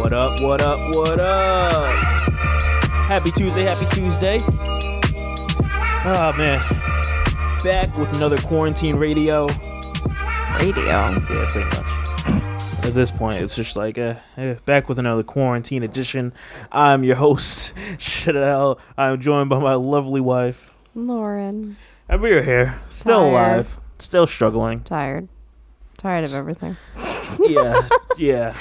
What up, what up, what up? Happy Tuesday, happy Tuesday. Oh, man. Back with another quarantine radio. Yeah, pretty much. At this point, it's just like, back with another quarantine edition. I'm your host, Shadell. I'm joined by my lovely wife, Lauren. And we are here, still alive, still struggling. Tired of everything. Yeah.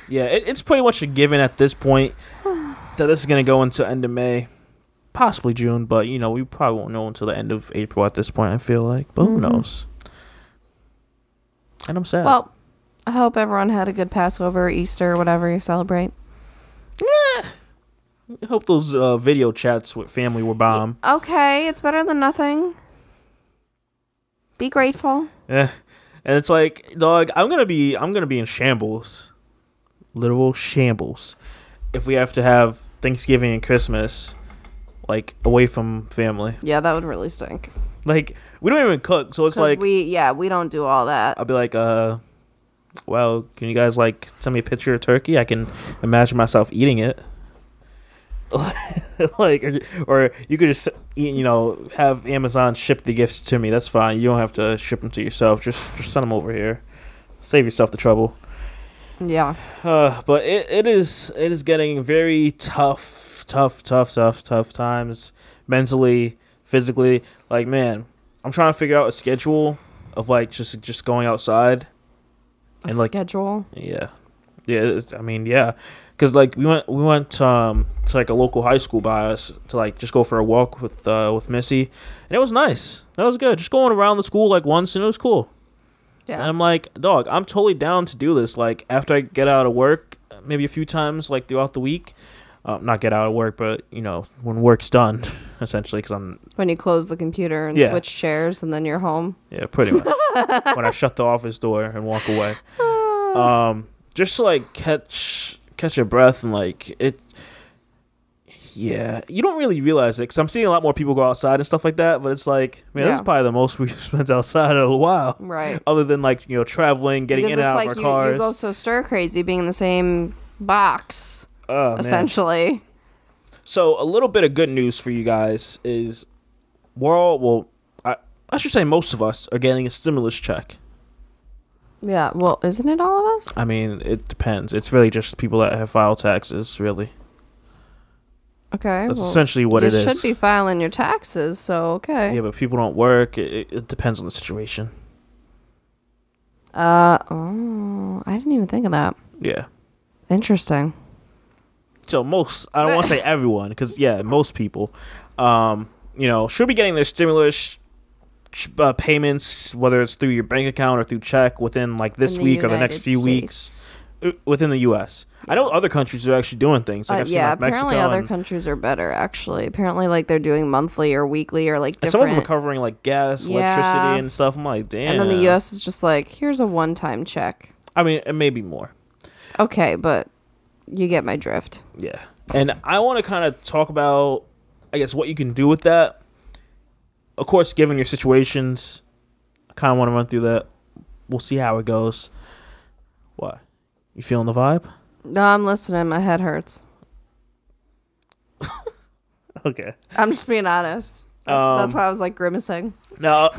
It's pretty much a given at this point that this is going to go into end of May, possibly June, but, you know, we probably won't know until the end of April at this point, I feel like. But who knows? And I'm sad. Well, I hope everyone had a good Passover, Easter, whatever you celebrate. I hope those video chats with family were bomb. Okay, it's better than nothing. Be grateful. Yeah. And it's like, dog, I'm gonna be in shambles. Literal shambles. If we have to have Thanksgiving and Christmas, like, away from family. Yeah, that would really stink. Like, we don't even cook, so it's like we don't do all that. I'll be like, well, can you guys, like, send me a picture of turkey? I can imagine myself eating it. Like, or you could just eat, you know, have Amazon ship the gifts to me. That's fine. You don't have to ship them to yourself. Just send them over here. Save yourself the trouble. Yeah. But it is getting very tough times, mentally, physically. Like, man, I'm trying to figure out a schedule of, like, just going outside. And like, schedule. Yeah. I mean, yeah. Because, like, we went to like a local high school by us to, like, just go for a walk with Missy, and it was nice. That was good. Just going around the school, like, once, and it was cool. Yeah. And I'm like, dog, I'm totally down to do this. Like, after I get out of work, maybe a few times, like, throughout the week. Not get out of work, but, you know, when work's done, essentially, because when you close the computer and switch chairs, and then you're home. Yeah, pretty much. When I shut the office door and walk away. Just to, like, catch your breath and, like, it. Yeah, you don't really realize it because I'm seeing a lot more people go outside and stuff like that, but it's like, man, this is probably the most we've spent outside in a while, right? Other than, like, you know, traveling, getting in and out of our cars. You go so stir crazy being in the same box, essentially. Man. So a little bit of good news for you guys is I should say most of us are getting a stimulus check. Yeah, well, isn't it all of us? I mean, it depends. It's really just people that have filed taxes, really. Okay. That's essentially what it is. You should be filing your taxes, so okay. Yeah, but people don't work. It depends on the situation. I didn't even think of that. Yeah. Interesting. So I don't want to say everyone, because, yeah, most people, you know, should be getting their stimulus payments, whether it's through your bank account or through check, within, like, this week or the next few weeks within the U.S. Yeah. I know other countries are actually doing things. Like apparently other countries are better, actually. Apparently, like, they're doing monthly or weekly or, like, different. Some of them are covering, like, gas, electricity, and stuff. I'm like, damn. And then the U.S. is just like, here's a one-time check. I mean, it may be more. Okay, but you get my drift. Yeah. And I want to kind of talk about, I guess, what you can do with that. Of course, given your situations, I kind of want to run through that. We'll see how it goes. What? You feeling the vibe? No, I'm listening. My head hurts. Okay. I'm just being honest. That's why I was, like, grimacing. Now,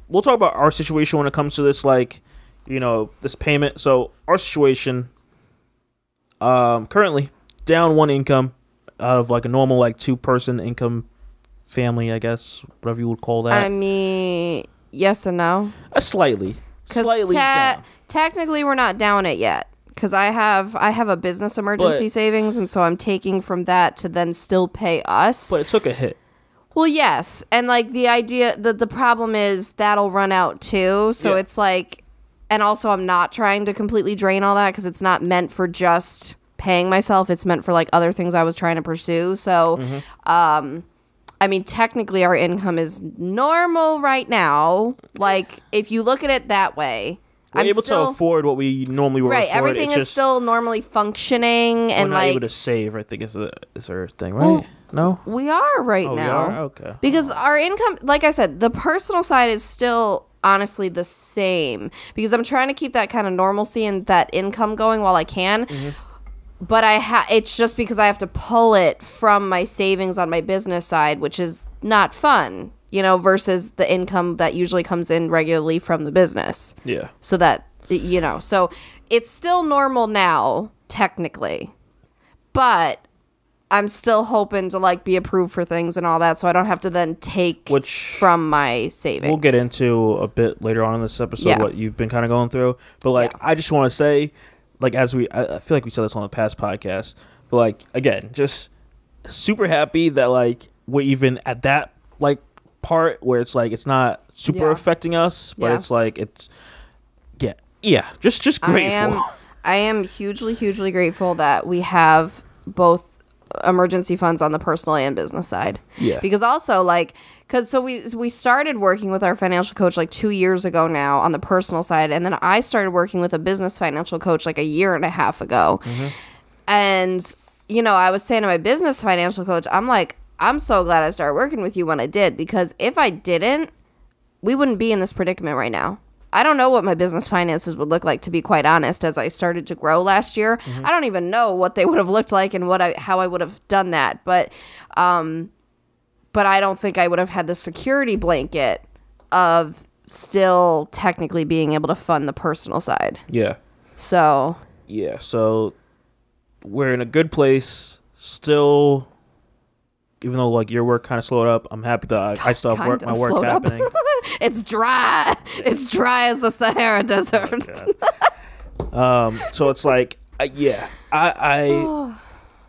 we'll talk about our situation when it comes to this, like, you know, this payment. So, our situation, currently, down one income out of, like, a normal, like, two-person income family, I guess, whatever you would call that. I mean, yes and no. Slightly down. Technically, we're not down it yet, because I have a business emergency savings, and so I'm taking from that to then still pay us. But it took a hit. Well, yes, and, like, the idea that the problem is that'll run out too, so it's like, and also I'm not trying to completely drain all that, because it's not meant for just paying myself. It's meant for, like, other things I was trying to pursue. So, I mean, technically our income is normal right now. Like, if you look at it that way, we're able to afford what we normally would afford. Right, everything is still normally functioning, and, we're not like, able to save, I think, is our thing, right? Well, no? We are right now. We are? Okay. Because our income, like I said, the personal side is still honestly the same, because I'm trying to keep that kind of normalcy and that income going while I can. but it's just because I have to pull it from my savings on my business side, which is not fun, you know, versus the income that usually comes in regularly from the business. Yeah. So that, you know, so it's still normal now, technically, but I'm still hoping to like be approved for things and all that, so I don't have to then take from my savings. We'll get into a bit later on in this episode what you've been kind of going through, but like I just want to say, like I feel like we said this on the past podcast, but like again, just super happy that like we're even at that like part where it's like it's not super affecting us, but it's like it's just grateful. I am hugely grateful that we have both emergency funds on the personal and business side. Yeah. Because also like, we started working with our financial coach like 2 years ago now on the personal side. And then I started working with a business financial coach like a year and a half ago. Mm-hmm. And, you know, I was saying to my business financial coach, I'm like, I'm so glad I started working with you when I did, because if I didn't, we wouldn't be in this predicament right now. I don't know what my business finances would look like, to be quite honest, as I started to grow last year. Mm-hmm. I don't even know what they would have looked like and how I would have done that. But I don't think I would have had the security blanket of still technically being able to fund the personal side. Yeah. So. Yeah. So we're in a good place still. Even though like your work kind of slowed up, I'm happy that I still have my work happening. It's dry. It's dry as the Sahara Desert. Oh, so it's like, I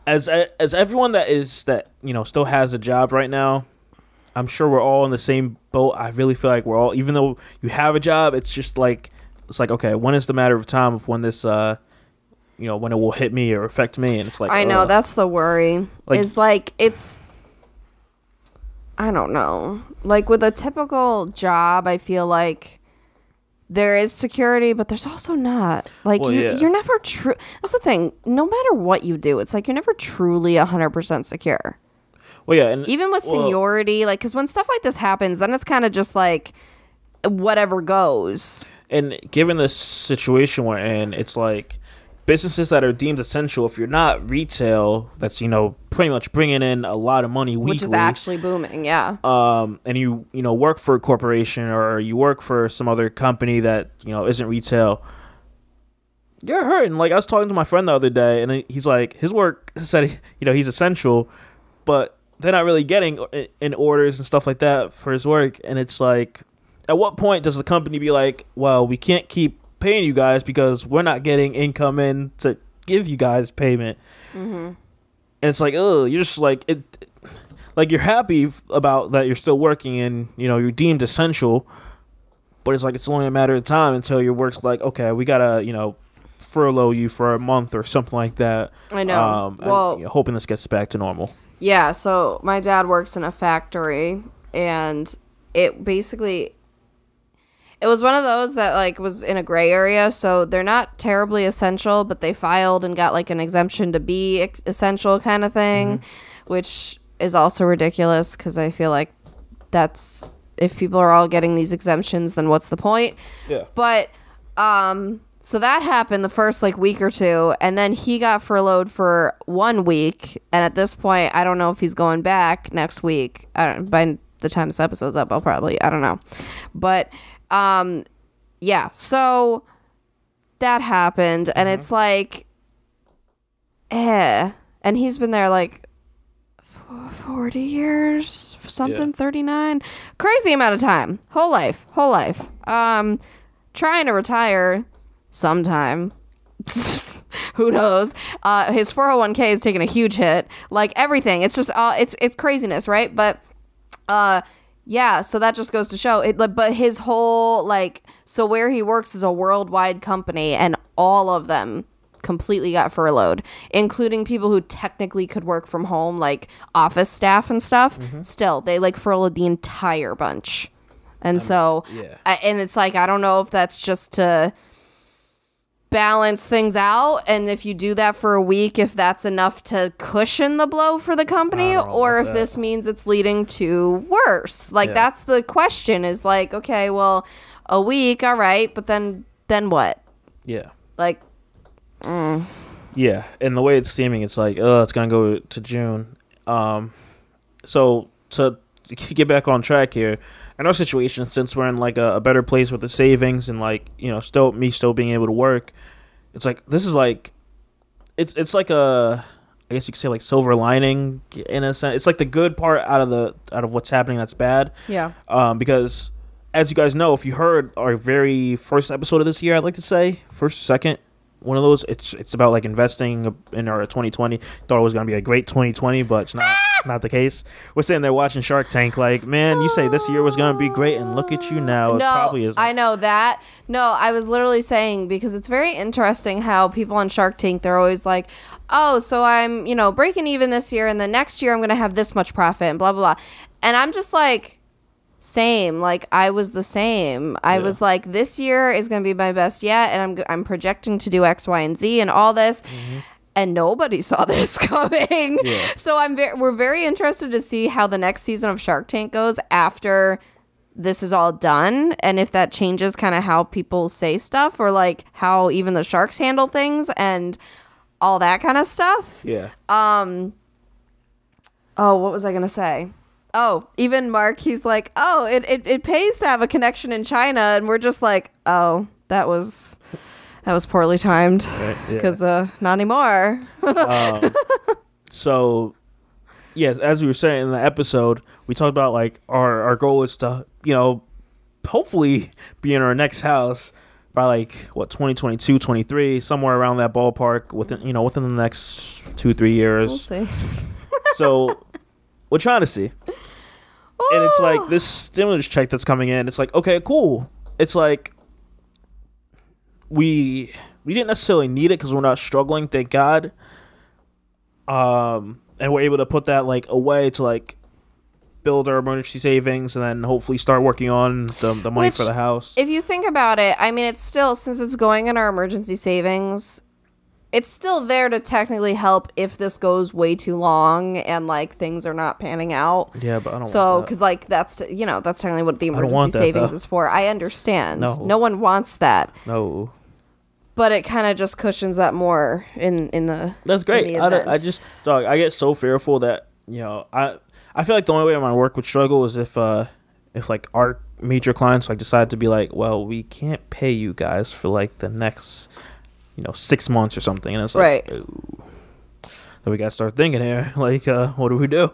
as everyone that you know still has a job right now, I'm sure we're all in the same boat. I really feel like we're all, even though you have a job, it's just like okay, when is the matter of time of when this you know, when it will hit me or affect me? And it's like, I know that's the worry. It's I don't know. Like with a typical job, I feel like there is security, but there's also not. Like you're never true. That's the thing. No matter what you do, it's like you're never truly 100% secure. Well, yeah, and even with seniority, like, because when stuff like this happens, then it's kind of just like whatever goes. And given the situation we're in, it's like businesses that are deemed essential, if you're not retail, that's, you know, pretty much bringing in a lot of money weekly, which is actually booming, and you know work for a corporation or you work for some other company that, you know, isn't retail, you're hurting. Like I was talking to my friend the other day, and he's like, his work said, you know, he's essential, but they're not really getting in orders and stuff like that for his work. And it's like, at what point does the company be like, well, we can't keep paying you guys because we're not getting income in to give you guys payment? Mm-hmm. And it's like, oh, you're just like it, like you're happy about that you're still working and, you know, you're deemed essential, but it's like it's only a matter of time until your work's like, okay, we gotta, you know, furlough you for a month or something like that. I know. Well, and, you know, hoping this gets back to normal. Yeah. So my dad works in a factory, and it basically, it was one of those that like was in a gray area. So they're not terribly essential, but they filed and got like an exemption to be essential kind of thing, mm-hmm. which is also ridiculous because I feel like that's, if people are all getting these exemptions, then what's the point? Yeah. But so that happened the first like week or two, and then he got furloughed for 1 week, and at this point I don't know if he's going back next week. By the time this episode's up, I'll probably, I don't know. But yeah, so that happened, and mm-hmm. it's like, and he's been there like 40 years, something, yeah. 39, crazy amount of time, whole life, trying to retire sometime. Who knows? His 401k is taking a huge hit, like everything. It's just it's craziness, right? But yeah, so that just goes to show it. But his whole, like, so where he works is a worldwide company, and all of them completely got furloughed, including people who technically could work from home, like office staff and stuff. Mm-hmm. Still, they like furloughed the entire bunch. And so, yeah. And it's like, I don't know if that's just to balance things out, and if you do that for a week, if that's enough to cushion the blow for the company, or if this means it's leading to worse. Like, yeah. That's the question, is like, okay, well, a week, all right, but then what? Yeah. Like, Yeah, and the way it's seeming, it's like, it's gonna go to June. So to get back on track here, in our situation, since we're in like a better place with the savings and like still being able to work, it's like this is like, it's like a, I guess you could say like silver lining in a sense. It's like the good part out of what's happening that's bad. Yeah. Because as you guys know, if you heard our very first episode of this year, I'd like to say first, second. One of those, it's about like investing in our 2020. Thought it was gonna be a great 2020, but it's not the case. We're sitting there watching Shark Tank, like, man, you say this year was gonna be great, and look at you now. No, it probably isn't. I know that. No, I was literally saying, because it's very interesting how people on Shark Tank, they're always like, oh, so I'm breaking even this year, and the next year I'm gonna have this much profit, and blah blah blah. And I'm just like, same. Like, I was the same. I was like, this year is going to be my best yet, and I'm projecting to do X, Y, and Z and all this. And nobody saw this coming. Yeah. So we're very interested to see how the next season of Shark Tank goes after this is all done, and if that changes kind of how people say stuff, or like how even the sharks handle things and all that kind of stuff. Yeah. Oh, what was I going to say? Oh, even Mark, he's like, oh, it pays to have a connection in China. And we're just like, oh, that was poorly timed. Because not anymore. So, yes, as we were saying in the episode, we talked about like our goal is to, hopefully be in our next house by like, 2022, 23, somewhere around that ballpark within the next 2-3 years. We'll see. So we're trying to see. And it's like this stimulus check that's coming in. It's like, okay, cool. It's like we didn't necessarily need it because we're not struggling, thank God. And we're able to put that like away to like build our emergency savings and then hopefully start working on the money for the house. If you think about it, I mean, it's still, since it's going in our emergency savings, it's still there to technically help if this goes way too long and like things are not panning out. Yeah, but I don't. So, want that. because like that's that's technically what the emergency savings is for. I understand. No one wants that. No. But it kind of just cushions that more in the. That's great. In the I just I get so fearful that I feel like the only way my work would struggle is if like our major clients like decide to be like, well, we can't pay you guys for like the next 6 months or something, and it's like, right. Ooh. So we gotta start thinking here, like, what do we do?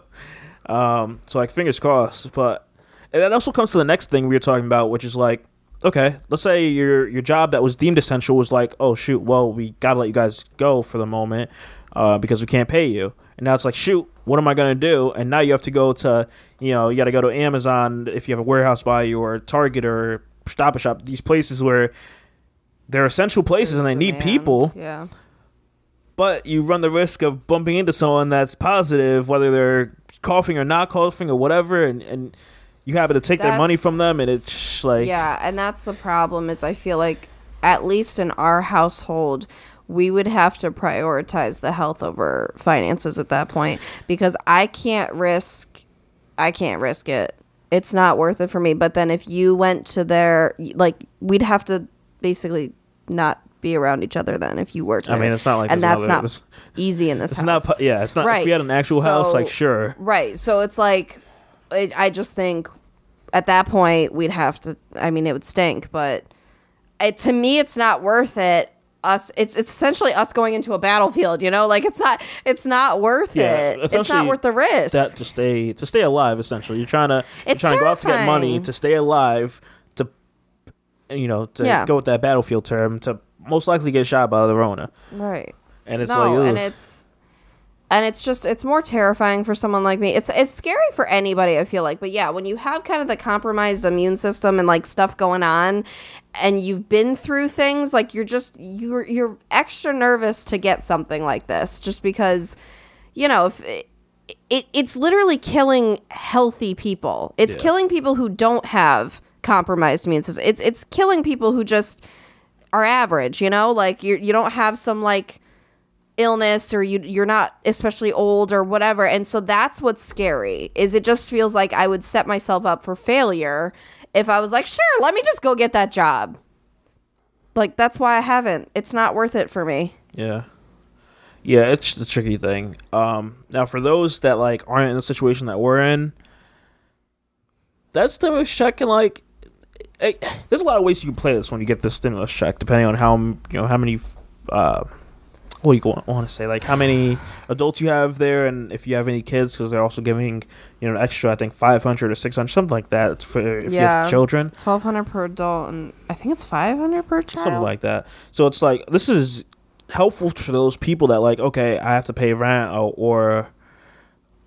So like, fingers crossed. But and that also comes to the next thing we were talking about, which is like, okay, let's say your job that was deemed essential was like, oh shoot, well, we gotta let you guys go for the moment because we can't pay you. And now it's like, shoot, what am I gonna do? And now you have to go to you gotta go to Amazon if you have a warehouse by you, or Target or Stop and Shop, these places where they're essential places and they need people. Yeah. But you run the risk of bumping into someone that's positive, whether they're coughing or not coughing or whatever, and you happen to take their money from them, and it's like... Yeah, and that's the problem, is I feel like, at least in our household, we would have to prioritize the health over finances at that point, because I can't risk it. It's not worth it for me. But then if you went to their... Like, we'd have to basically not be around each other then if you were to. I mean, it's not like, and that's not easy in this house. It's not. Right. If we had an actual house, like, sure. Right. So it's like, I just think at that point we'd have to. I mean, it would stink, but to me, it's not worth it. It's essentially us going into a battlefield. Like it's not worth it. It's not worth the risk. That to stay alive. Essentially, you're trying to go out to get money to stay alive. To go with that battlefield term, to most likely get shot by the Rona. Right. And it's it's more terrifying for someone like me. It's scary for anybody, I feel like. But yeah, when you have kind of the compromised immune system and like stuff going on and you've been through things, like you're extra nervous to get something like this, just because, if it's literally killing healthy people. It's killing people who don't have compromised immune system. It's killing people who just are average, like you don't have some like illness, or you're not especially old or whatever. And so that's what's scary, is it just feels like I would set myself up for failure if I was like, sure, let me just go get that job. Like, that's why I haven't. It's not worth it for me. Yeah. Yeah, it's the tricky thing. Now for those that like aren't in the situation that we're in, that stimulus check can like, there's a lot of ways you can play this when you get this stimulus check, depending on how many what do you want to say, like how many adults you have there, and if you have any kids, because they're also giving an extra, I think 500 or 600, something like that, for if you have children. 1,200 per adult, and I think it's 500 per child, something like that. So it's like, this is helpful for those people that like, okay, I have to pay rent, or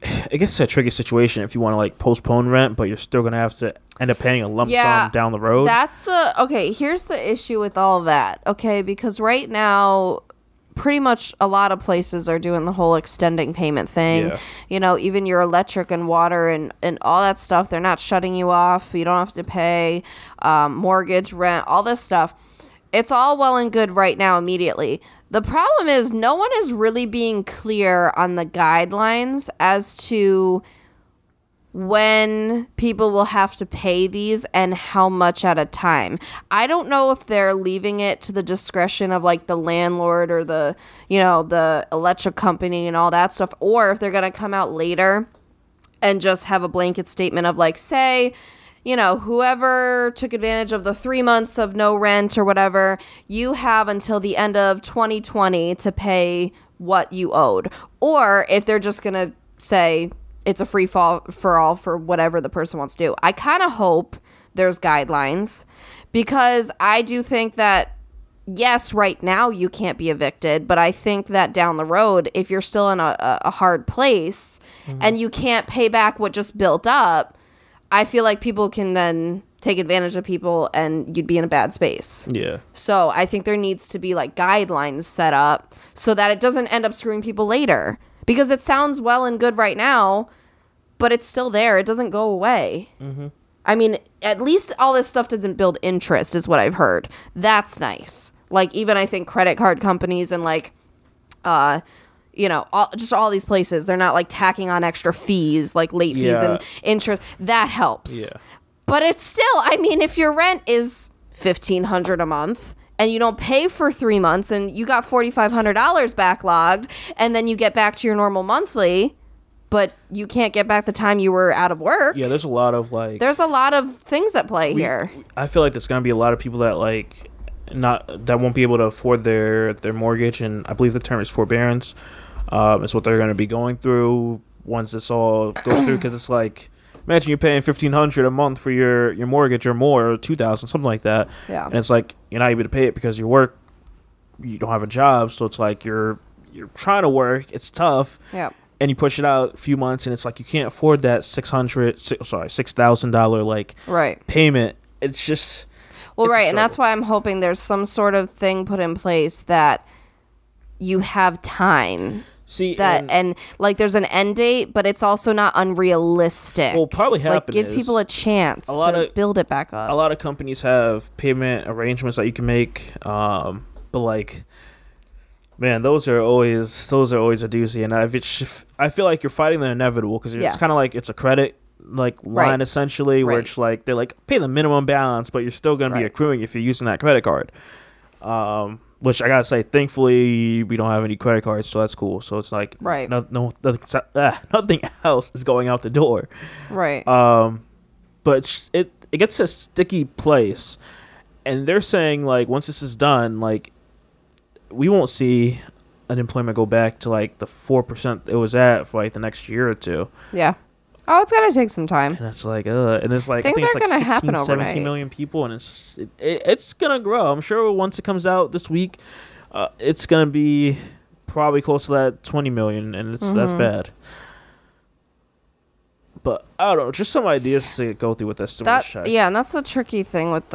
it gets to a tricky situation if you want to like postpone rent, but you're still gonna have to end up paying a lump sum down the road. Here's the issue with all that, okay, because right now pretty much a lot of places are doing the whole extending payment thing. Even your electric and water and all that stuff, they're not shutting you off. You don't have to pay mortgage, rent, all this stuff. It's all well and good right now immediately. The problem is no one is really being clear on the guidelines as to when people will have to pay these and how much at a time. I don't know if they're leaving it to the discretion of like the landlord or the electric company and all that stuff, or if they're going to come out later and just have a blanket statement of like, say, whoever took advantage of the 3 months of no rent or whatever, you have until the end of 2020 to pay what you owed. Or if they're just going to say it's a free for all for whatever the person wants to do. I kind of hope there's guidelines, because I do think that, yes, right now you can't be evicted, but I think that down the road, if you're still in a hard place and you can't pay back what just built up, I feel like people can then take advantage of people and you'd be in a bad space. Yeah. So I think there needs to be like guidelines set up so that it doesn't end up screwing people later. Because it sounds well and good right now, but it's still there. It doesn't go away. I mean, at least all this stuff doesn't build interest is what I've heard. That's nice. Like, even I think credit card companies and like, just all these places, they're not like tacking on extra fees, like late fees and interest. That helps. Yeah. But it's still, I mean, if your rent is $1,500 a month, and you don't pay for 3 months, and you got $4,500 backlogged, and then you get back to your normal monthly, but you can't get back the time you were out of work. Yeah, there's a lot of there's a lot of things at play here. I feel like there's gonna be a lot of people that that won't be able to afford their mortgage, and I believe the term is forbearance. It's what they're gonna be going through once this all goes through, because it's like, imagine you're paying $1,500 a month for your mortgage or more, or $2,000, something like that. Yeah. And it's like you're not able to pay it because you don't have a job, so it's like you're trying to work. It's tough. Yeah. And you push it out a few months, and it's like you can't afford that $6,000 payment. It's just and that's why I'm hoping there's some sort of thing put in place that you have time. See, and like there's an end date, but it's also not unrealistic. Well, probably happen. Give people a chance to build it back up. A lot of companies have payment arrangements that you can make, but like, man, those are always a doozy. And I feel like you're fighting the inevitable, because it's kind of like it's a credit line essentially, where it's like they're like, pay the minimum balance, but you're still going to be accruing if you're using that credit card. Which I gotta say, thankfully, we don't have any credit cards, so that's cool. So it's like, nothing else is going out the door. Right. But it gets to a sticky place, and they're saying like, once this is done, like, we won't see unemployment go back to like the 4% it was at for like the next year or two. Yeah. Oh, it's gonna take some time. And it's like, and it's like, things I think aren't it's like gonna happen 17 million people, and it's gonna grow. I'm sure once it comes out this week, it's gonna be probably close to that 20 million, and that's bad. But I don't know, just some ideas to go through with this stimulus check. Yeah, and that's the tricky thing with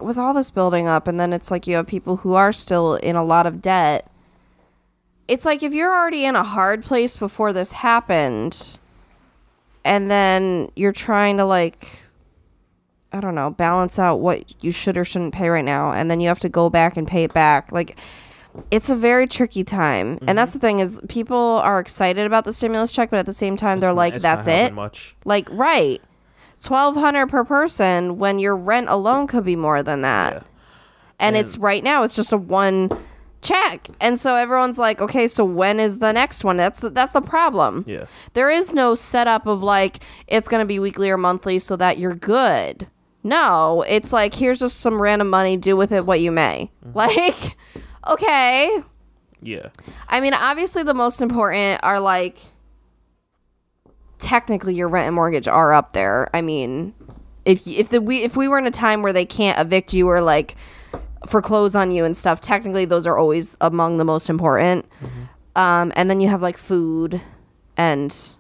with all this building up, and then it's like you have people who are still in a lot of debt. It's like, if you're already in a hard place before this happened, and then you're trying to I don't know, balance out what you should or shouldn't pay right now, and then you have to go back and pay it back. Like, it's a very tricky time. And that's the thing, is people are excited about the stimulus check, but at the same time, they're like, that's it? Much. Like, right. $1,200 per person when your rent alone could be more than that. Yeah. And it's right now, it's just a one check. And so everyone's like, okay, so when is the next one? That's the problem. Yeah. There is no setup of like, it's going to be weekly or monthly so that you're good. No, it's like, here's just some random money, do with it what you may. Like, okay. Yeah. I mean, obviously the most important are like, technically your rent and mortgage are up there. I mean, if we were in a time where they can't evict you or like foreclose on you and stuff, technically those are always among the most important. And then you have like food and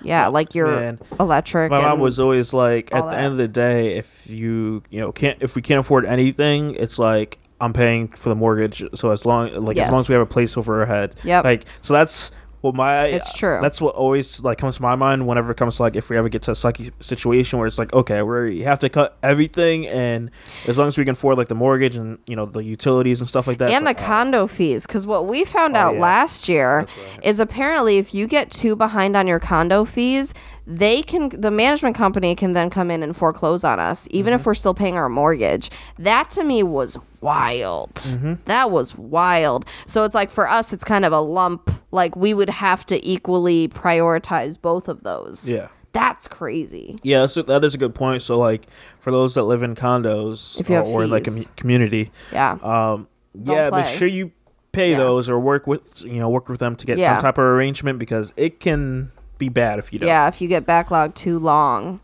like your electric. My mom was always like, at the that. end of the day, if we can't afford anything, it's like I'm paying for the mortgage. So as long as we have a place over our head, like, so that's what it's true. That's what always like comes to my mind whenever it comes to like, if we ever get to a sucky situation where it's like, okay, we have to cut everything, and as long as we can afford like the mortgage and the utilities and stuff like that, and the condo fees, because what we found out last year is apparently if you get too behind on your condo fees, the management company can then come in and foreclose on us, even if we're still paying our mortgage. That to me was wild. That was wild. So it's like, for us, it's kind of a lump. Like, we would have to equally prioritize both of those. Yeah. That's crazy. Yeah, so that is a good point. So like, for those that live in condos or like a community, make sure you pay those or work with them to get some type of arrangement, because it can be bad if you don't. Yeah, if you get backlogged too long.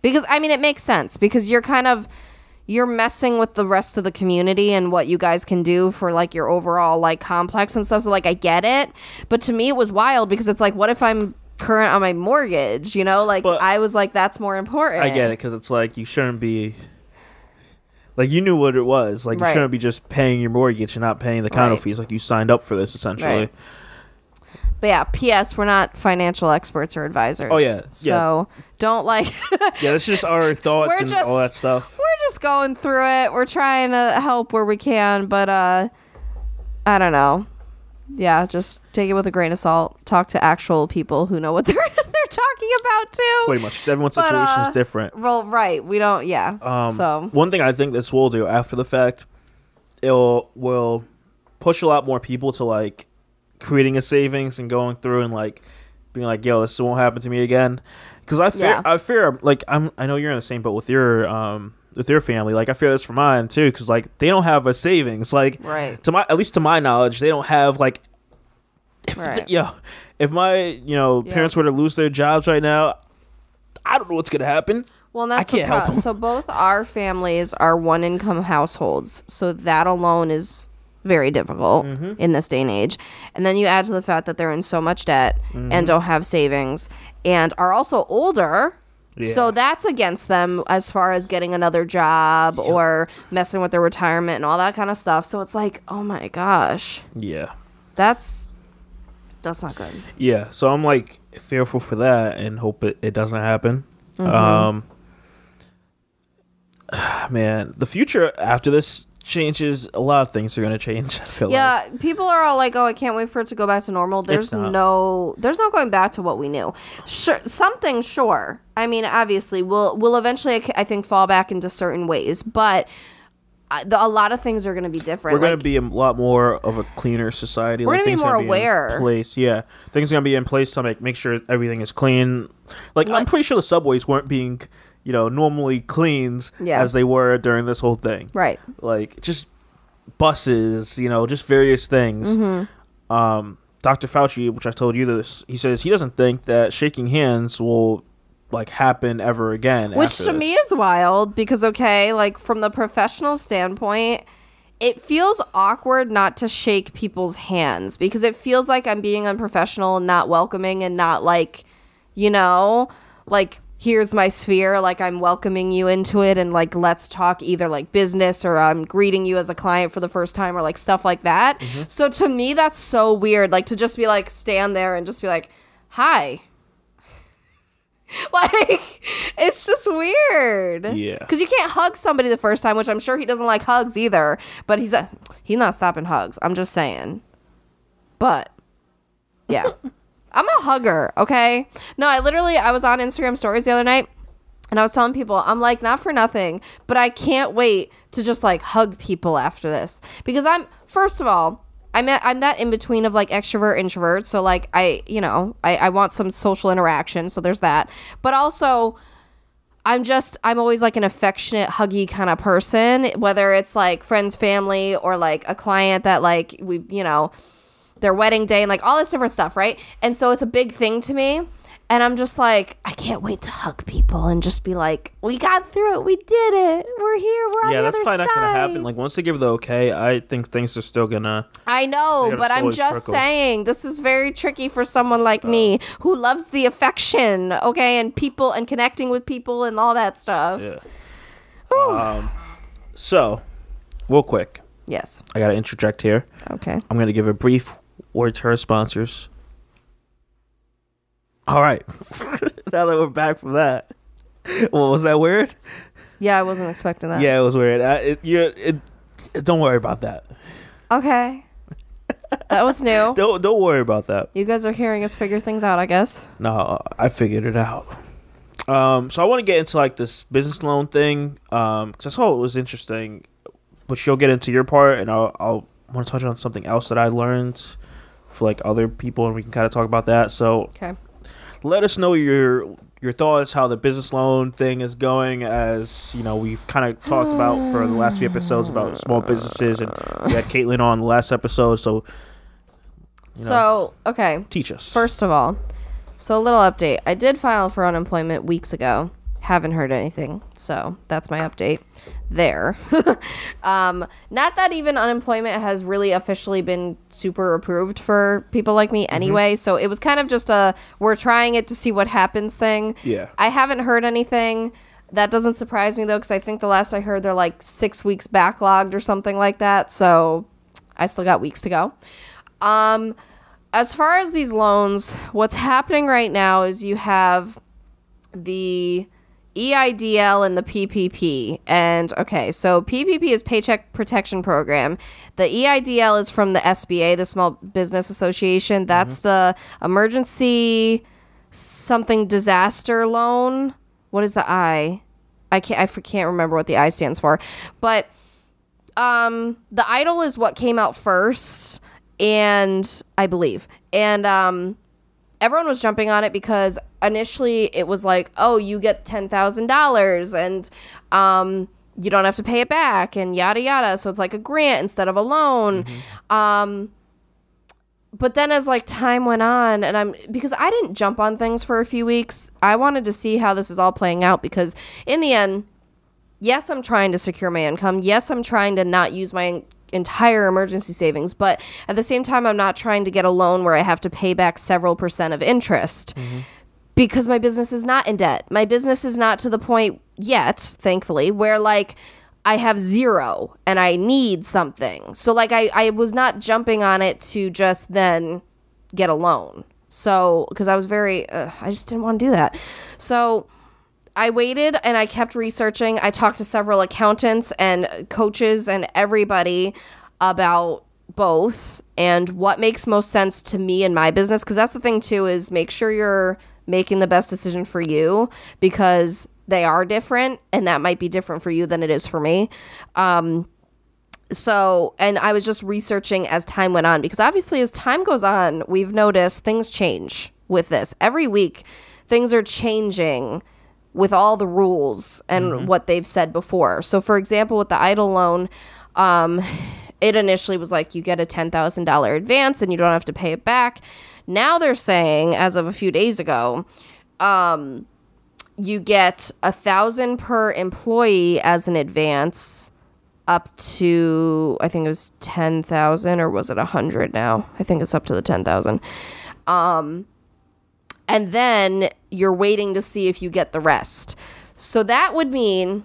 Because I mean, it makes sense, because you're messing with the rest of the community and what you guys can do for like your overall like complex and stuff. So like, I get it, but to me it was wild, because it's like, what if I'm current on my mortgage? Like, but I was like, that's more important. I get it, because it's like, you shouldn't be like, you knew what it was. Like, you shouldn't be just paying your mortgage and not paying the condo fees. Like, you signed up for this essentially. But yeah, P.S. we're not financial experts or advisors. Oh yeah. So don't like. Yeah, that's just our thoughts and all that stuff. We're just going through it. We're trying to help where we can, but I don't know. Yeah, just take it with a grain of salt. Talk to actual people who know what they're talking about too. Pretty much, everyone's situation is different. Well, right. We don't. Yeah. So one thing I think this will do after the fact, will push a lot more people to like creating a savings and going through and like being like, yo, this won't happen to me again. Because I fear like, I know you're in the same boat with your family. Like, I fear this for mine too, because like, they don't have a savings. Like, at least to my knowledge, they don't have like, if my parents were to lose their jobs right now, I don't know what's gonna happen. Well, that's I can't help them. So both our families are one income households, so that alone is very difficult in this day and age. And then you add to the fact that they're in so much debt and don't have savings and are also older. Yeah. So that's against them as far as getting another job or messing with their retirement and all that kind of stuff. So it's like, oh my gosh. Yeah. That's not good. Yeah. So I'm like fearful for that and hope it doesn't happen. Man, the future after this changes. A lot of things are going to change, I feel like. People are all like, oh, I can't wait for it to go back to normal. There's no going back to what we knew. Sure. I mean, obviously we'll eventually, I think, fall back into certain ways, but a lot of things are going to be different. We're going to be a lot more of a cleaner society. We're going to be more aware. Things are going to be in place to make sure everything is clean. Like, I'm pretty sure the subways weren't being normally cleaned as they were during this whole thing. Right. Like, just buses, just various things. Dr. Fauci, which I told you this, he says he doesn't think that shaking hands will happen ever again. Which to me is wild because, from the professional standpoint, it feels awkward not to shake people's hands because it feels like I'm being unprofessional and not welcoming and not here's my sphere, I'm welcoming you into it and let's talk either business or I'm greeting you as a client for the first time or stuff like that. So to me that's so weird, to just be stand there and just be hi. It's just weird. Yeah, because you can't hug somebody the first time, which I'm sure he doesn't like hugs either, but he's not stopping hugs. I'm just saying. But yeah. I'm a hugger, okay? No, I was on Instagram stories the other night, And I was telling people, I'm like, not for nothing, but I can't wait to just like hug people after this. Because first of all, I'm that in between of like extrovert, introvert. So like I want some social interaction. So there's that. But also I'm always like an affectionate, huggy kind of person, whether it's like friends, family, or like a client that like their wedding day and like all this different stuff. Right. And so it's a big thing to me. And I'm just like, I can't wait to hug people and just be like, we got through it. We did it. We're here. We're on the other side. Yeah, that's probably not going to happen. Like, once they give the okay, I think things are still going to... I know, but I'm just saying, this is very tricky for someone like me who loves the affection, okay, and people and connecting with people and all that stuff. Yeah. So, real quick. Yes. I got to interject here. Okay. I'm going to give a brief word to our sponsors. All right. Now that we're back from that. Well, was that weird? Yeah, I wasn't expecting that. Yeah, it was weird. Don't worry about that. Okay. That was new. Don't worry about that. You guys are hearing us figure things out, I guess. No, I figured it out. So I want to get into like this business loan thing. Because I saw it was interesting. But you'll get into your part, and I'll want to touch on something else that I learned for like other people, and we can kind of talk about that. So okay. Let us know your thoughts, how the business loan thing is going, as you know, we've kind of talked about for the last few episodes about small businesses, and we had Caitlin on the last episode, so okay. Teach us. First of all, so a little update. I did file for unemployment weeks ago. Haven't heard anything, so that's my update there. Not that even unemployment has really officially been super approved for people like me anyway, so it was kind of just we're trying it to see what happens thing. Yeah. I haven't heard anything. That doesn't surprise me though, because I think the last I heard they're like 6 weeks backlogged or something like that, so I still got weeks to go. As far as these loans, what's happening right now is you have the EIDL and the PPP. And okay, so PPP is Paycheck Protection Program. The EIDL is from the SBA, the Small Business Association. That's the emergency something disaster loan. What is the I? I can't remember what the I stands for. But the EIDL is what came out first, and I believe. And everyone was jumping on it because initially it was like, oh, you get $10,000 and you don't have to pay it back and yada yada. So it's like a grant instead of a loan. But then as like time went on, and because I didn't jump on things for a few weeks, I wanted to see how this is all playing out, because in the end, yes, I'm trying to secure my income. Yes, I'm trying to not use my entire emergency savings, but at the same time, I'm not trying to get a loan where I have to pay back several % of interest, because my business is not in debt. My business is not to the point yet, thankfully, where like I have zero and I need something. So like I was not jumping on it to just then get a loan. So because I was I just didn't want to do that. So I waited and I kept researching. I talked to several accountants and coaches and everybody about both and what makes most sense to me and my business. Because that's the thing too, is make sure you're making the best decision for you, because they are different and that might be different for you than it is for me. So, and I was just researching as time went on, because obviously as time goes on, we've noticed things change with this. Every week, things are changing with all the rules and what they've said before. So for example, with the EIDL loan, it initially was like you get a $10,000 advance and you don't have to pay it back. Now they're saying, as of a few days ago, you get $1,000 per employee as an advance, up to, I think it was 10,000, or was it 100 now? I think it's up to the 10,000. And then you're waiting to see if you get the rest. So that would mean,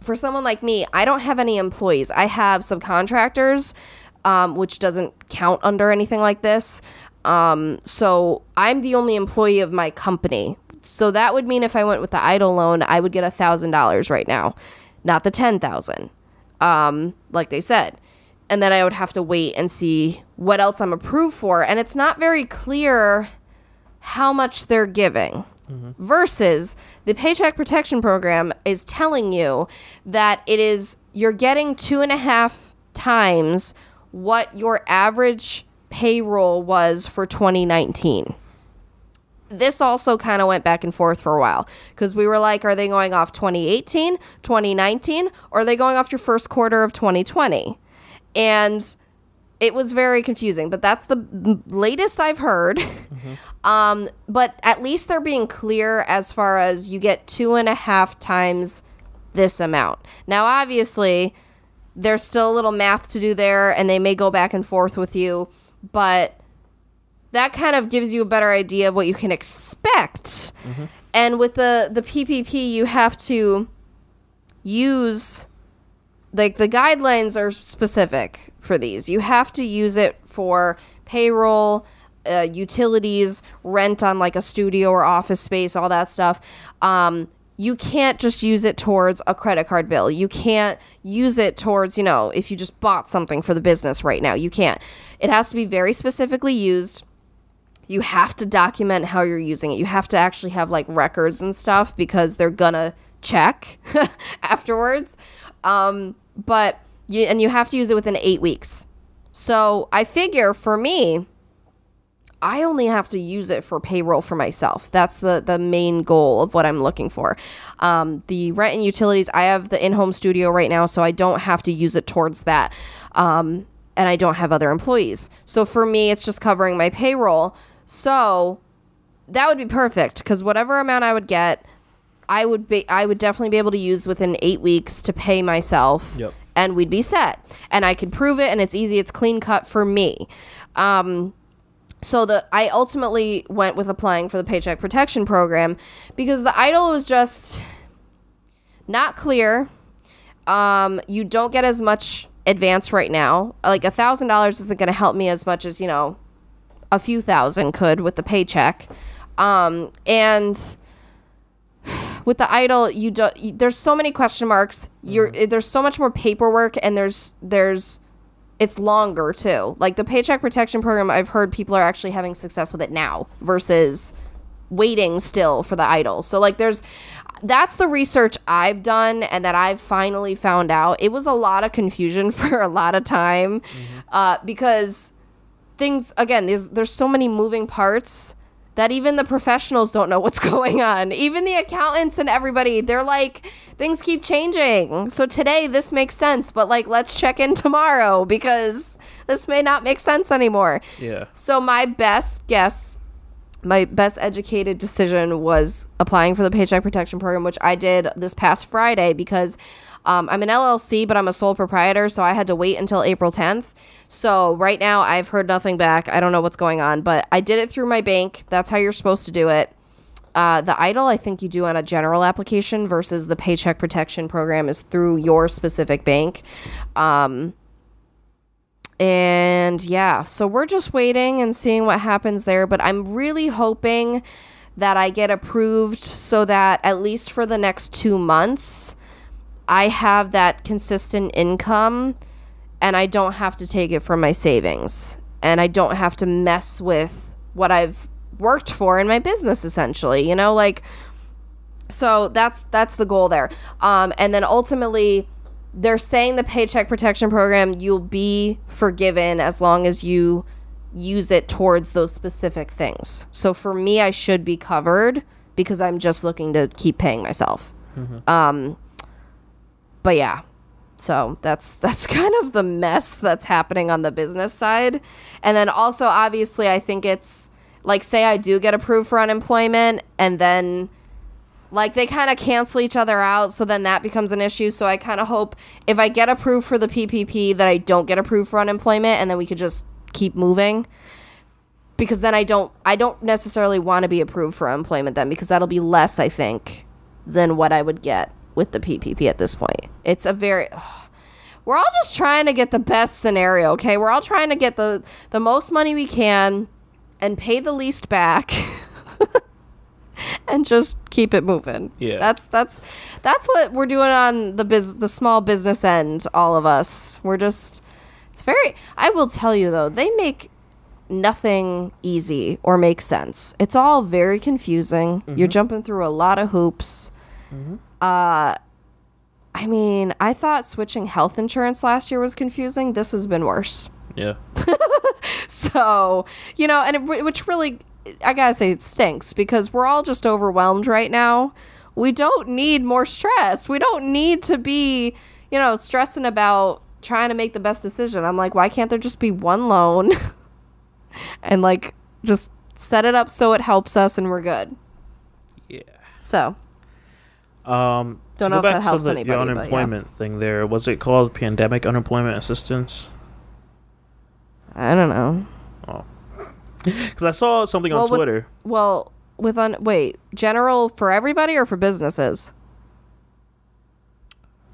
for someone like me, I don't have any employees. I have subcontractors, which doesn't count under anything like this. So I'm the only employee of my company. So that would mean if I went with the EIDL loan, I would get $1,000 right now, not the 10,000, like they said. And then I would have to wait and see what else I'm approved for. And it's not very clear how much they're giving. versus the Paycheck Protection Program is telling you that you're getting 2.5 times what your average payroll was for 2019. This also kind of went back and forth for a while because we were like, are they going off 2018, 2019, or are they going off your first quarter of 2020? And it was very confusing, but that's the latest I've heard. But at least they're being clear as far as you get 2.5 times this amount. Now, obviously, there's still a little math to do there, and they may go back and forth with you, but that kind of gives you a better idea of what you can expect. And with the PPP, you have to use, like, the guidelines are specific for these. You have to use it for payroll, utilities, rent on like a studio or office space, all that stuff. You can't just use it towards a credit card bill. You can't use it towards, if you just bought something for the business right now. You can't. It has to be very specifically used. You have to document how you're using it. You have to actually have like records and stuff because they're gonna check afterwards. But you have to use it within 8 weeks. So I figure for me, I only have to use it for payroll for myself. That's the main goal of what I'm looking for. The rent and utilities, I have the in-home studio right now, so I don't have to use it towards that. And I don't have other employees. So for me, it's just covering my payroll. So that would be perfect because whatever amount I would get, I would definitely be able to use within 8 weeks to pay myself. Yep. And we'd be set. And I could prove it, and it's easy. It's clean cut for me. So I ultimately went with applying for the Paycheck Protection Program because the EIDL was just not clear. You don't get as much advance right now. Like $1,000 isn't going to help me as much as, a few thousand could with the paycheck. And with the EIDL, there's so many question marks. There's so much more paperwork, and it's longer too. Like the Paycheck Protection Program, I've heard people are actually having success with it now versus waiting still for the EIDL. So like that's the research I've done and that I've finally found out. It was a lot of confusion for a lot of time because things, again, there's so many moving parts that even the professionals don't know what's going on. Even the accountants and everybody, they're like, things keep changing. So today this makes sense, but like, let's check in tomorrow because this may not make sense anymore. Yeah. So my best guess, my best educated decision was applying for the Paycheck Protection Program, which I did this past Friday because I'm an LLC, but I'm a sole proprietor, so I had to wait until April 10th. So right now, I've heard nothing back. I don't know what's going on, but I did it through my bank. That's how you're supposed to do it. The EIDL, I think you do on a general application versus the Paycheck Protection Program is through your specific bank. And yeah, so we're just waiting and seeing what happens there, but I'm really hoping that I get approved so that at least for the next 2 months, I have that consistent income and I don't have to take it from my savings and I don't have to mess with what I've worked for in my business, essentially, so that's the goal there. And then ultimately they're saying the Paycheck Protection Program, you'll be forgiven as long as you use it towards those specific things. So for me, I should be covered because I'm just looking to keep paying myself. But yeah, so that's kind of the mess that's happening on the business side. And then also, obviously, I think it's like, say I do get approved for unemployment and then like they kind of cancel each other out. So then that becomes an issue. So I kind of hope if I get approved for the PPP that I don't get approved for unemployment and then we could just keep moving. Because then I don't necessarily want to be approved for unemployment then because that'll be less, I think, than what I would get with the PPP at this point. It's we're all just trying to get the best scenario, okay? We're all trying to get the most money we can and pay the least back and just keep it moving. Yeah. That's what we're doing on the small business end, all of us. I will tell you though, they make nothing easy or makes sense. It's all very confusing. You're jumping through a lot of hoops. I mean, I thought switching health insurance last year was confusing. This has been worse. Yeah. So, you know, and which really, I gotta say, it stinks because we're all just overwhelmed right now. We don't need more stress. We don't need to be, you know, stressing about trying to make the best decision. I'm like, why can't there just be one loan and like just set it up so it helps us and we're good? Yeah. So, don't know if that helps anybody. The unemployment thing there, was it called pandemic unemployment assistance? I don't know. Oh, because I saw something on Twitter. General for everybody or for businesses?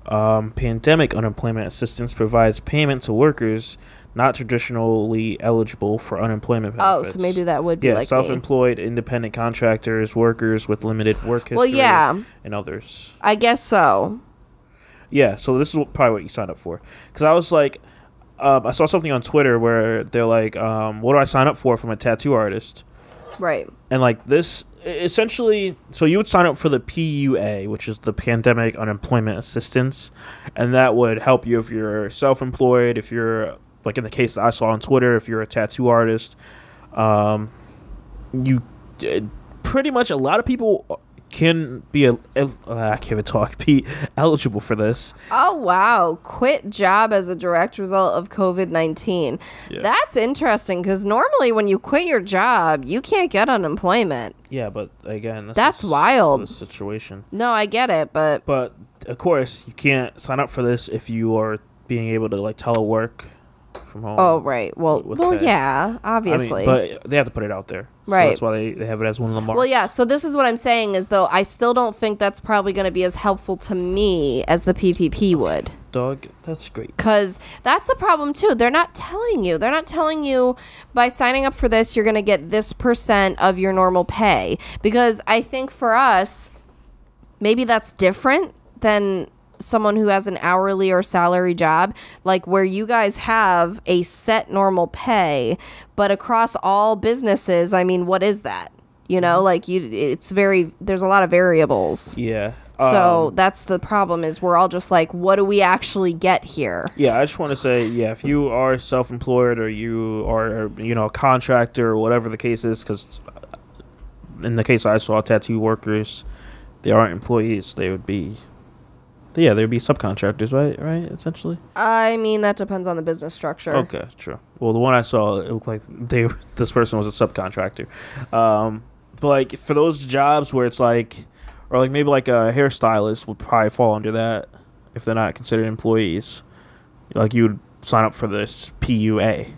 Pandemic unemployment assistance provides payment to workers not traditionally eligible for unemployment benefits. Oh, so maybe that would be like self-employed, independent contractors, workers with limited work history, and others. I guess so. Yeah, so this is probably what you signed up for. Because I was like, I saw something on Twitter where they're like, what do I sign up for from a tattoo artist? Right. And like this, essentially, so you would sign up for the PUA, which is the Pandemic Unemployment Assistance, and that would help you if you're self-employed, if you're, like in the case that I saw on Twitter, if you're a tattoo artist. You pretty much, a lot of people can be I can't even talk, be eligible for this. Oh wow, quit job as a direct result of COVID-19. That's interesting because normally when you quit your job you can't get unemployment. Yeah, but again, that's wild. The situation. No, I get it, but of course you can't sign up for this if you are being able to like telework from home. Oh right. Well, yeah, obviously. I mean, but they have to put it out there. Right. So that's why they have it as one of the marks. Well, yeah. So this is what I'm saying is, though, I still don't think that's probably going to be as helpful to me as the PPP would. Dog, that's great. Because that's the problem, too. They're not telling you. They're not telling you by signing up for this, you're going to get this % of your normal pay. Because I think for us, maybe that's different than someone who has an hourly or salary job, like where you guys have a set normal pay, but across all businesses, I mean, what is that? You know, like there's a lot of variables. Yeah. So that's the problem, is we're all just like, what do we actually get here? Yeah, I just want to say, if you are self-employed or you are, you know, a contractor or whatever the case is, because in the case I saw, tattoo workers, they aren't employees. They would be they'd be subcontractors, right, essentially? I mean, that depends on the business structure. Okay, true. Well, the one I saw, it looked like this person was a subcontractor. But, like, for those jobs where it's like, or, like, maybe, like, a hairstylist would probably fall under that if they're not considered employees. Like, you would sign up for this PUA.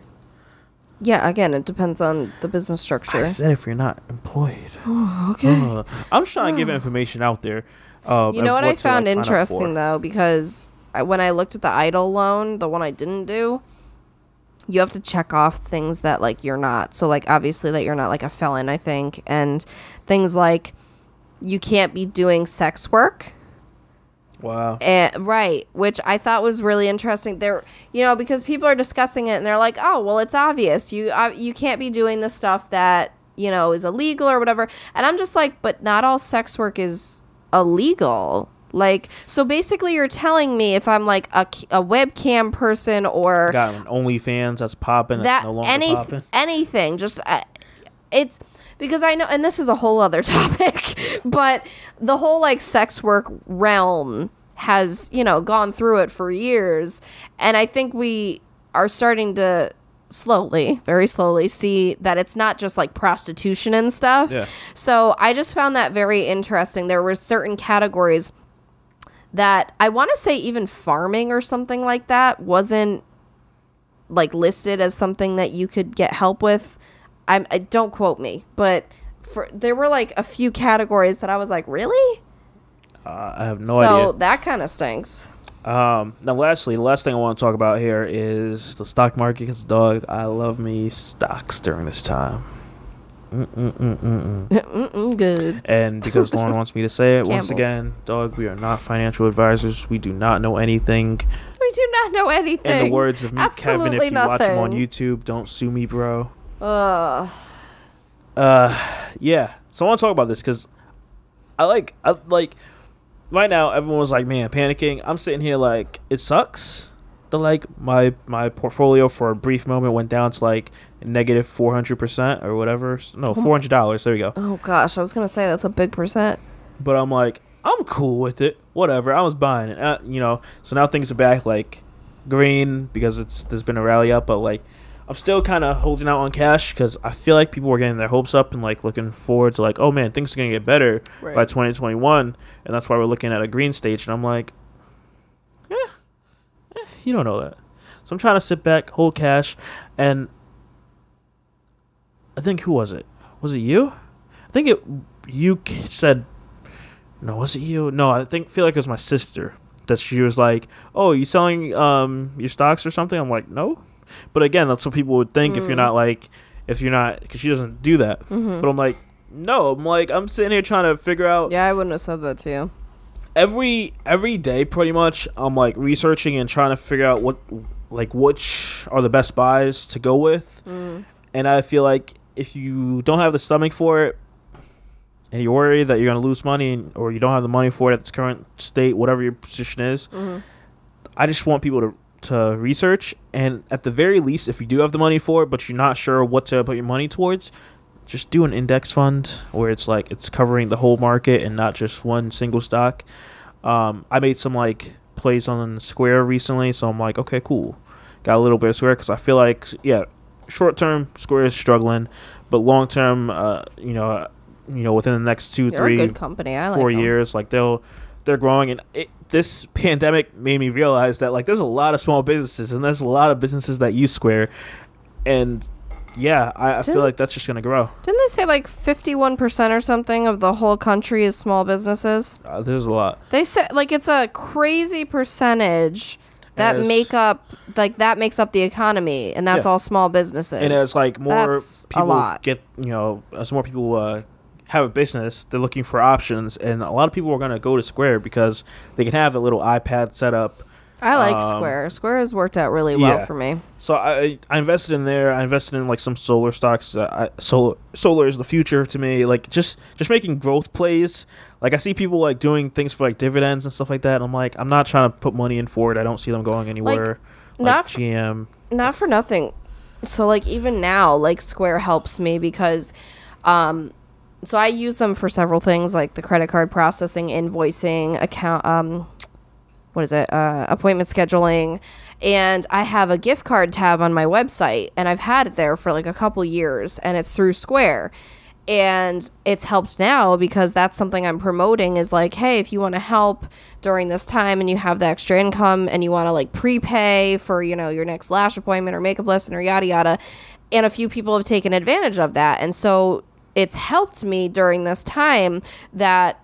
Yeah, again, it depends on the business structure. I said if you're not employed. Oh, okay. I'm just trying to give information out there. You know what I found interesting, though, because when I looked at the idle loan, the one I didn't do, you have to check off things that, like, you're not. So, like, obviously that you're not, like, a felon, I think. And things like you can't be doing sex work. Wow. Right, which I thought was really interesting. There, you know, because people are discussing it and they're like, oh, well, it's obvious. You can't be doing the stuff that, you know, is illegal or whatever. And I'm just like, but not all sex work is illegal. Like, so basically you're telling me if I'm like a webcam person or got an OnlyFans that's popping, that's no longer popping, anything, just it's because I know, and this is a whole other topic, but the whole like sex work realm has, you know, gone through it for years, and I think we are starting to slowly, very slowly, see that it's not just like prostitution and stuff. Yeah. So I just found that very interesting. There were certain categories that I want to say even farming or something like that wasn't like listed as something that you could get help with. I don't quote me, but there were like a few categories that I was like, really? I have no idea. So that kind of stinks. Now, lastly, the last thing I want to talk about here is the stock market. Because, dog, I love me stocks during this time. Good. And because Lauren wants me to say it once again, dog, we are not financial advisors. We do not know anything. We do not know anything. In the words of me, Absolutely Kevin, if you nothing. watch him on YouTube, don't sue me, bro. Yeah. So I want to talk about this because I like right now everyone was like, man, panicking. I'm sitting here like it sucks. The like my portfolio for a brief moment went down to like negative 400% or whatever. No, $400. There you go. Oh gosh, I was gonna say that's a big percent. But I'm like, I'm cool with it. Whatever. I was buying it. So now things are back like green because there's been a rally up, but like I'm still kind of holding out on cash because I feel like people were getting their hopes up and like looking forward to like, oh man, things are gonna get better by 2021, and that's why we're looking at a green stage. And I'm like, you don't know that. So I'm trying to sit back, hold cash, and I think, who was it? Was it you? I think you said, no, was it you? No, feel like it was my sister that she was like, oh, you selling your stocks or something? I'm like, no. But again, that's what people would think if you're not, because she doesn't do that. But I'm like, no. I'm sitting here trying to figure out. Yeah, I wouldn't have said that to you. Every day, pretty much, I'm like researching and trying to figure out which are the best buys to go with. And I feel like if you don't have the stomach for it, and you're worried that you're going to lose money, or you don't have the money for it at its current state, whatever your position is, I just want people to research, and at the very least, if you do have the money for it but you're not sure what to put your money towards, just do an index fund where it's like it's covering the whole market and not just one single stock. I made some like plays on Square recently, so I'm like, okay, cool, got a little bit of Square because I feel like, yeah, short term Square is struggling, but long term, within the next 2, 3, good company. I 4 like years, like they're growing, and this pandemic made me realize that like there's a lot of small businesses and there's a lot of businesses that use Square, and yeah, I feel like that's just gonna grow. Didn't they say like 51% or something of the whole country is small businesses? There's a lot. They said like it's a crazy percentage that makes up the economy, and that's all small businesses. And as like more people get, as more people have a business, they're looking for options, and a lot of people are going to go to Square because they can have a little iPad set up. I like Square. Square has worked out really well for me. So I invested in there. I invested in like some solar stocks. Solar is the future to me. Like just making growth plays. Like I see people like doing things for like dividends and stuff like that. And I'm like, I'm not trying to put money in for it. I don't see them going anywhere. Like GM. Not for nothing. So like even now, like Square helps me because so I use them for several things, like the credit card processing, invoicing, account, appointment scheduling, and I have a gift card tab on my website, and I've had it there for like a couple years, and it's through Square, and it's helped now because that's something I'm promoting is like, hey, if you want to help during this time and you have the extra income and you want to like prepay for, your next lash appointment or makeup lesson or yada yada, and a few people have taken advantage of that, and so it's helped me during this time that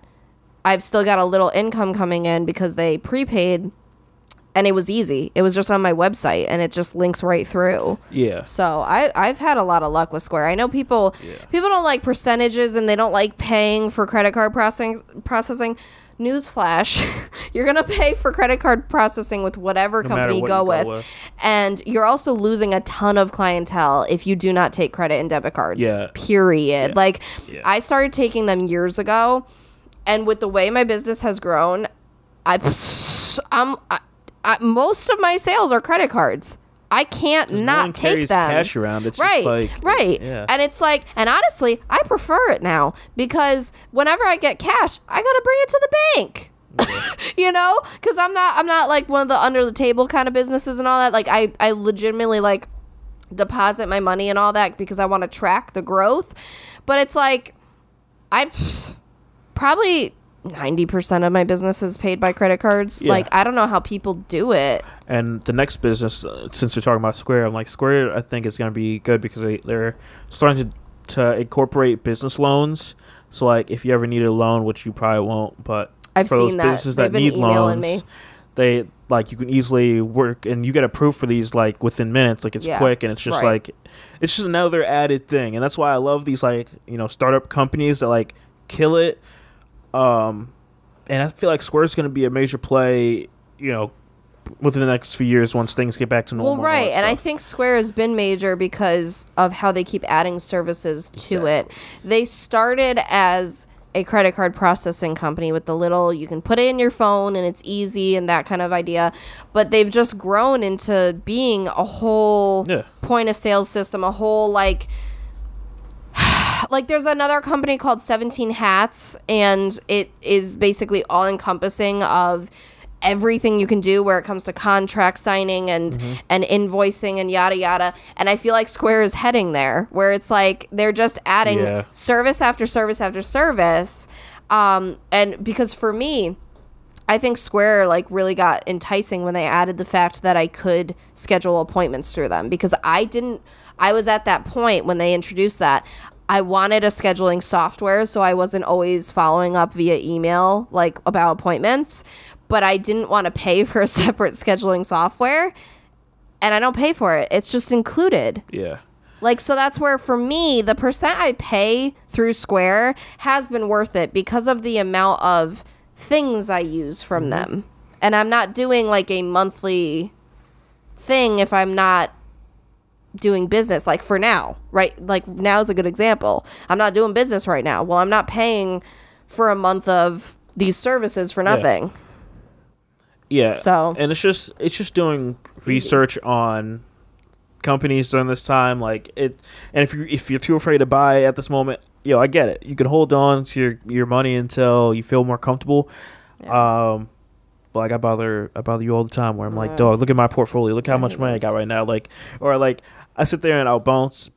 I've still got a little income coming in because they prepaid, and it was easy. It was just on my website, and it just links right through. Yeah. So I've had a lot of luck with Square. I know people don't like percentages, and they don't like paying for credit card processing. Newsflash, you're going to pay for credit card processing with whatever company you go with. And you're also losing a ton of clientele if you do not take credit and debit cards. Yeah. Period. Yeah. I started taking them years ago, and with the way my business has grown, most of my sales are credit cards. I can't not take them. Cash around. It's right, just right. Yeah. And it's like, and honestly, I prefer it now because whenever I get cash, I gotta bring it to the bank. Yeah. Because I'm not like one of the under the table kind of businesses and all that. Like I legitimately like deposit my money and all that because I want to track the growth. But it's like I probably 90% of my business is paid by credit cards. Yeah. Like, I don't know how people do it. And the next business, since we're talking about Square, I'm like, Square, I think is going to be good because they're starting to incorporate business loans. So, like, if you ever need a loan, which you probably won't, but I've for seen those businesses that need loans, they, like, you can easily work, and you get approved for these, like, within minutes. Like, it's quick, and it's just, like, it's just another added thing. And that's why I love these, like, startup companies that, like, kill it. And I feel like Square's going to be a major play, within the next few years once things get back to normal. Well, right, and I think Square has been major because of how they keep adding services to it. They started as a credit card processing company with the little, you can put it in your phone and it's easy and that kind of idea, but they've just grown into being a whole point of sale system, a whole like there's another company called 17 Hats, and it is basically all encompassing of everything you can do where it comes to contract signing and invoicing and yada yada. And I feel like Square is heading there, where it's like they're just adding service after service after service. And because for me, I think Square like really got enticing when they added the fact that I could schedule appointments through them, because I was at that point when they introduced that. I wanted a scheduling software, so I wasn't always following up via email like about appointments, but I didn't want to pay for a separate scheduling software, and I don't pay for it. It's just included. Yeah. Like, so that's where, for me, the percent I pay through Square has been worth it because of the amount of things I use from them. And I'm not doing like a monthly thing if I'm not doing business, like for now, right? Like now is a good example. I'm not doing business right now. Well, I'm not paying for a month of these services for nothing. Yeah. So, and it's just doing research on companies during this time, like it. And if you're too afraid to buy at this moment, I get it. You can hold on to your money until you feel more comfortable. Yeah. But like I bother you all the time where I'm like, dog, look at my portfolio, look how much money I got right now. Like, or like I sit there and I'll bounce,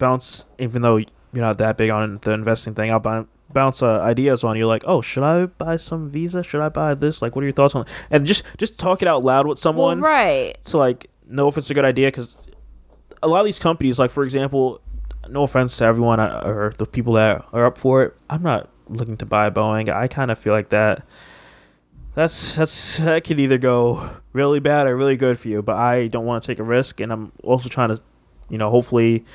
even though you're not that big on the investing thing. I'll bounce ideas on you, like, oh, should I buy some Visa? Should I buy this? Like, what are your thoughts on it? And just talk it out loud with someone, right? To like know if it's a good idea, because a lot of these companies, like for example, no offense to everyone or the people that are up for it, I'm not looking to buy Boeing. I kind of feel like that could either go really bad or really good for you, but I don't want to take a risk, and I'm also trying to, hopefully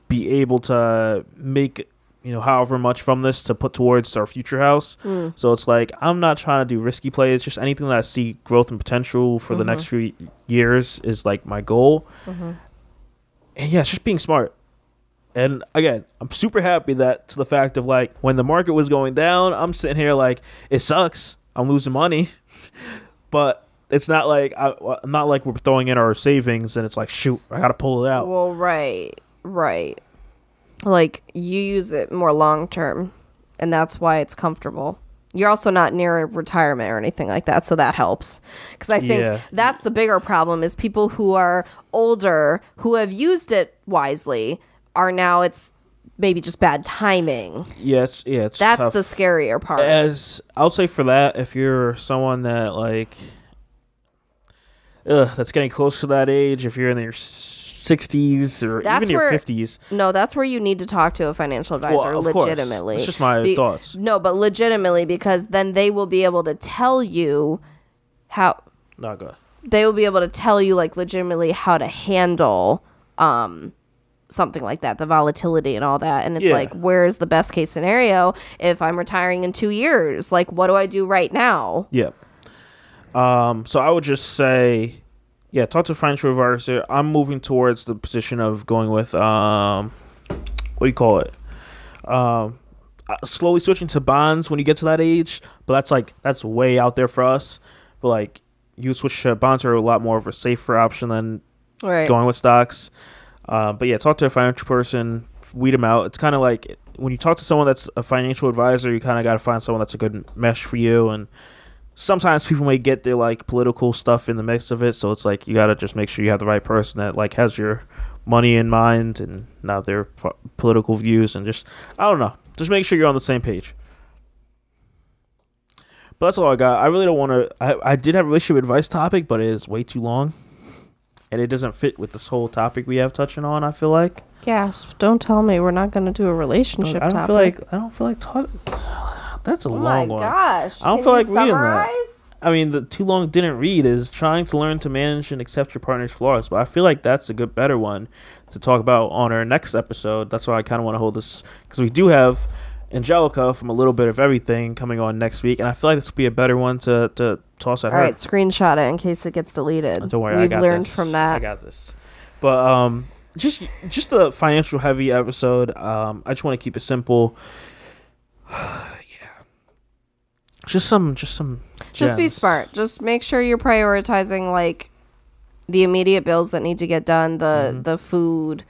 be able to make, however much from this to put towards our future house. So it's like, I'm not trying to do risky plays, just anything that I see growth and potential for the next few years is like my goal. And yeah, it's just being smart. And again, I'm super happy to the fact of like, when the market was going down, I'm sitting here like, it sucks, I'm losing money, but it's not like I'm not like we're throwing in our savings and it's like, shoot, I gotta pull it out. Well, right. Like, you use it more long term, and that's why it's comfortable. You're also not near retirement or anything like that, so that helps. Because I think that's the bigger problem, is people who are older who have used it wisely are now, it's maybe just bad timing. It's that's tough. the scarier part. As I'll say for that, if you're someone that like that's getting close to that age, if you're in your 60s or even your 50s. No, that's where you need to talk to a financial advisor, legitimately. It's just my thoughts. No, but legitimately, because then they will be able to tell you how. Not good. They will be able to tell you, like, legitimately how to handle something like that, the volatility and all that. And it's like, where's the best case scenario if I'm retiring in 2 years? Like, what do I do right now? Yeah. So I would just say, talk to a financial advisor. I'm moving towards the position of going with, what do you call it? Slowly switching to bonds when you get to that age, but that's way out there for us. But like, you switch to bonds are a lot more of a safer option than going with stocks. But yeah, talk to a financial person, weed them out. It's kind of like when you talk to someone that's a financial advisor, you kind of got to find someone that's a good mesh for you. And sometimes people may get their like political stuff in the mix of it, so it's like you got to just make sure you have the right person that like has your money in mind and not their political views, and just, I don't know, just make sure you're on the same page. But that's all I got. I really don't want to. I did have a relationship advice topic, but it is way too long, and it doesn't fit with this whole topic we have touching on. I feel like. Gasp! Don't tell me we're not going to do a relationship topic. I don't feel like talking. That's a long one. Oh my gosh! I don't feel like reading that. I mean, the too long didn't read is trying to learn to manage and accept your partner's flaws, but I feel like that's a better one to talk about on our next episode. That's why I kind of want to hold this, because we do have Angelica from A Little Bit of Everything coming on next week, and I feel like this will be a better one to toss at her. All right, screenshot it in case it gets deleted. Don't worry, We've learned from that. I got this. But just a financial heavy episode. I just want to keep it simple. Just be smart. Just make sure you're prioritizing like the immediate bills that need to get done, the food,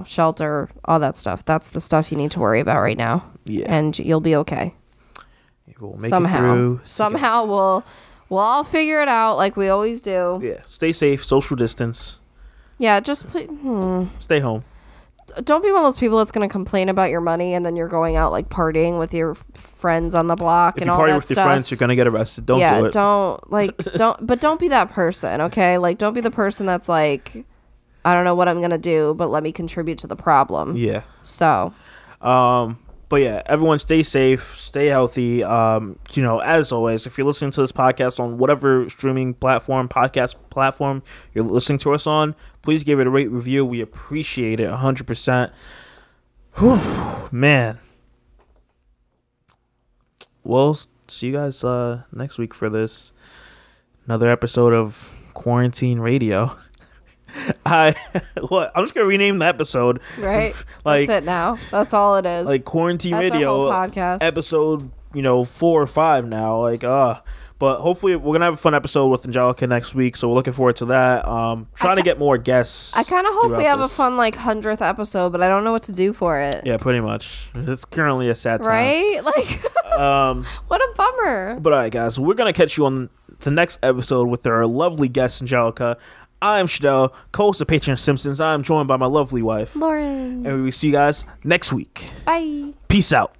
shelter, all that stuff. That's the stuff you need to worry about right now. Yeah. And you'll be okay. We'll make it through. Somehow we'll all figure it out like we always do. Yeah. Stay safe, social distance. Yeah, just stay home. Don't be one of those people that's going to complain about your money and then you're going out like partying with your friends on the block and all that stuff. If you party with your friends, you're going to get arrested. Don't do it. Don't be that person, okay? Like, don't be the person that's like, I don't know what I'm going to do, but let me contribute to the problem. Yeah. So. But yeah, everyone stay safe, stay healthy. As always, if you're listening to this podcast on whatever streaming platform, podcast platform you're listening to us on, please give it a rate review. We appreciate it 100%. Whew, man. We'll see you guys next week for another episode of Quarantine Radio. I'm just gonna rename the episode. Right. That's it now. That's all it is. Like Quarantine Radio podcast. Episode, 4 or 5 now. But hopefully we're gonna have a fun episode with Angelica next week, so we're looking forward to that. Trying to get more guests. I kind of hope we have a fun 100th episode, but I don't know what to do for it. Yeah, pretty much. It's currently a sad time, right? What a bummer. But all right, guys, we're gonna catch you on the next episode with our lovely guest Angelica. I'm Shadell, co-host of PagingTheSimpsons. I'm joined by my lovely wife, Lauren. And we will see you guys next week. Bye. Peace out.